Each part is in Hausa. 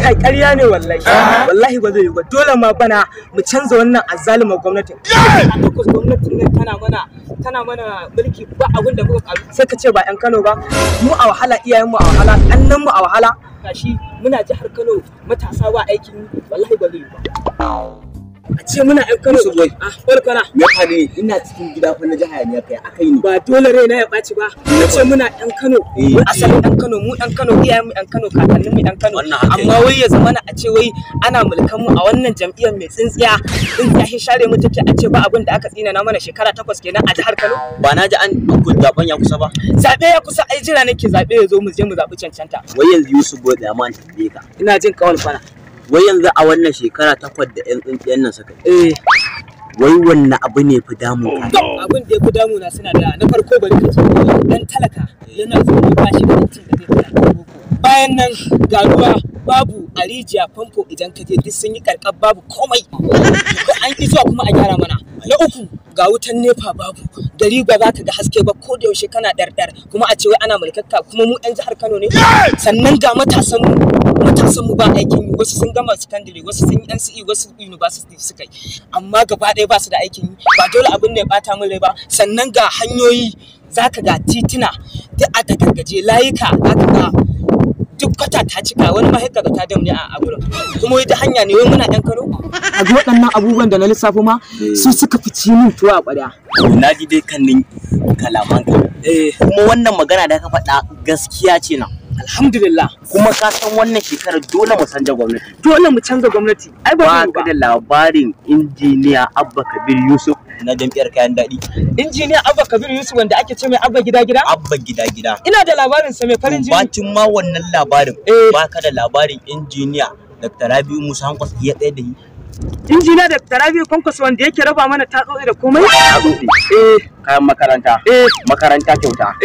kai ƙarya ne wallahi wallahi ba zai yi ba dole ma bana mu canza wannan azzalima gwamnatin takwas gwamnatin nan tana mana mulki ba abin da muka karu sai ka ce ba yan Kano ba mu a wahala iyayen mu a wahala annan mu a wahala gashi muna jihar Kano matasa ba aikin wallahi ba zai yi ba a ce muna yan Kano su boy barkana me fadi ina cikin gida fa na jiha ne kai akai ni ba dole raina ya baci ba a ce muna yan Kano asalin yan Kano mu yan Kano iyayen mu yan Kano kakannin mu yan Kano amma wai ya zamana a ce wai ana mulkan mu a wannan jam'iyyar mai tsintsiya shi share mu take a ce ba abin da aka tsina na mana shekara 8 kenan a jihar Kano ba na ji an zaben ya kusa ba zabe ya kusa ai jira nake zabe ya zo mu je mu zabi cancanta wai yanzu Yusuf Boy da man tambaye ka ina jin kawal fana wai yanzu a wannan shekara 8 da yan tsintsiyan nan suka wai wannan abu ne fi damu ka abin da ya fi damu na suna da na farko bari ka ce dan talaka yana zuwa ba shi da cin da zai fara bayan nan ga ruwa babu a rijiya famfo idan ka je duk sun yi karkar babu komai an ki zuwa kuma a gyara mana na uku ga wutan nefa babu gari ba za ka ga haske ba ko da yaushe kana dardar kuma a ce wai ana mulkakka kuma mu yan jihar Kano ne sannan ga matasan mu ba aikin yi wasu sun gama secondary wasu sun yi NCE wasu university suka yi amma gaba ɗaya ba su da aikin yi ba dole abin da ya bata min rai ba sannan ga hanyoyi zaka ga titina duk a tagargaje layuka zaka ga duk kwata ta cika wani mahaika ga ta damne a gurin kuma wai ta hanya ne wai muna ɗan Kano a ga waɗannan abubuwan da na lissafo ma su suka fi ci min tuwa a ƙwarya na ji dai kannin kalaman ka kuma wannan magana da ka faɗa gaskiya ce na alhamdulillah kuma ka san wannan shekarar dole mu canza gwamnati dole mu canza gwamnati ai ba ka da labarin injiniya Abba Kabir Yusuf na jam'iyyar kayan daɗi injiniya Abba Kabir Yusuf wanda ake ce mai Abba gida Abba gida ina da labarin sa mai farin jini bacin ma wannan labarin baka da labarin injiniya Dr. Rabi'u Musa Kwankwaso ya tsaye da shi injiniya Dr. Rabi'u Kwankwaso wanda yake raba mana tatsotsi da komai kayan makaranta makaranta kyauta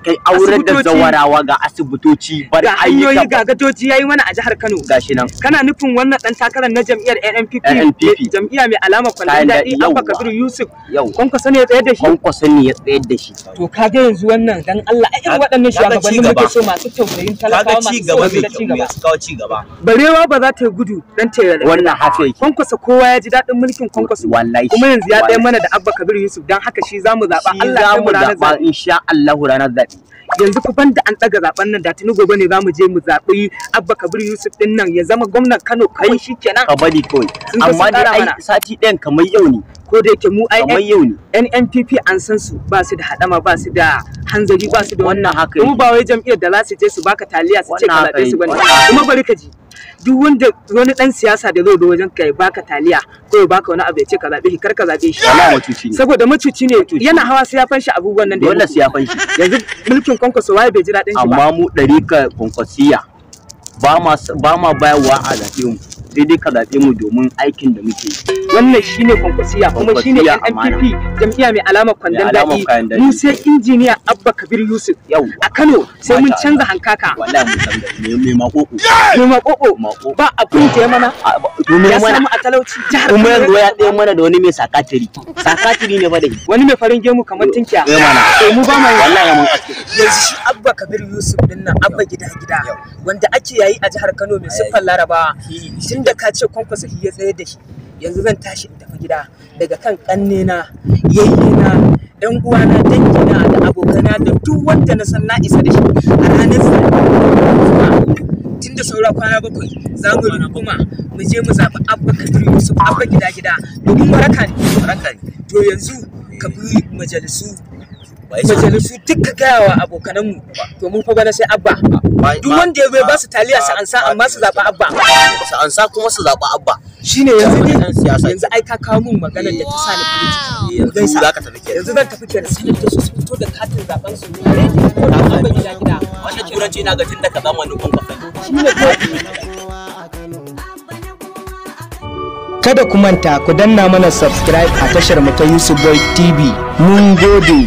kai auren da zawarawa ga asibitoci bar hanyoyi ga gadoji yayi mana a jihar Kano gashi nan kana nufin wannan dan takarar na jam'iyyar NNPP jam'iyya mai alama kwallon dadi Abba Kabir Yusuf Kwankwaso ne ya tsayar da shi Kwankwaso ne ya tsayar da shi to kaga yanzu wannan dan Allah ai irin waɗannan shugabannin muke so masu tausayin talakawa masu kawo ci gaba barewa ba za ta yi gudu dan ta yi wannan haka yake Kwankwaso kowa ya ji daɗin mulkin Kwankwaso wallahi kuma yanzu ya tsayar mana da Abba Kabir Yusuf dan haka shi zamu zaba Allah ya mu ranar zaɓe insha Allah ranar zaɓe yanzu ku banda an daga zaben nan da tuni gobe ne zamu je mu zabi Abba Kabir Yusuf din nan ya zama gwamnan Kano kai shikenan ka bari kawai amma dai ai sati ɗayan kamar yau ne ko da yake mu ai kamar yau ne NNPP an san su ba su da hadama ba su da hanzari ba su da wannan haka kuma ba wai jam'iyyar da za su je su baka taliya su ce ka zabe su bane kuma bari ka ji duk wanda wani dan siyasa da zai zo wajen ka ya baka taliya ko ya baka wani abu ya ce ka zabe shi kar ka zabe shi saboda macuci ne yana hawa sai ya fanshi abubuwan nan da dole sai ya fanshi yanzu mulkin Kwankwaso waye bai ji dadin shi ba amma mu ɗarika Kwankwasiya ba ma bayarwa a zabe mu sai dai ka zabe mu domin aikin da muke wannan shine Kwankwasiya kuma shine NNPP jam'iyya mai alamar kwandon daɗi mu sai injiniya Abba Kabir Yusuf a Kano sai mun canza hankaka wallahi mun canza me makoko ba abin da ya mana ya samu a talauci jihar kuma yanzu ya ɗaya mana da wani mai sakatiri ne fa da wani mai farin gemu kamar tinkiya mu ba mai wallahi mun yanzu shi Abba Kabir Yusuf din nan Abba gida wanda ake yayi a jihar Kano mai siffar Larabawa tunda ka ce Kwankwaso ya tsaye da shi yanzu zan tashi in tafi gida daga kan kannena yayyena yan uwana dangina da abokana da duk wanda na san na isa da shi a ranar tunda saura kwana 7 za mu runguma mu je mu zaɓi Abba Kabir Yusuf Abba gida domin waraka ne to yanzu ka bi majalisu duka gaya wa abokananmu to mun fa bana sai Abba duk wanda ya bai ba su taliya su ansa amma su zaɓa Abba su ansa kuma su zaɓa Abba shine yanzu ai ka kawo mun maganar da ta sa ni farin ciki yanzu za ka tafi kenan yanzu zan tafi kenan sai da su fito da katin zaben su ne ko da Abba gida wannan turanci ina ga tun daga zamanin Kwankwaso shine kada ku manta ku danna mana subscribe a tashar mu ta Yusuf Boy TV mun gode.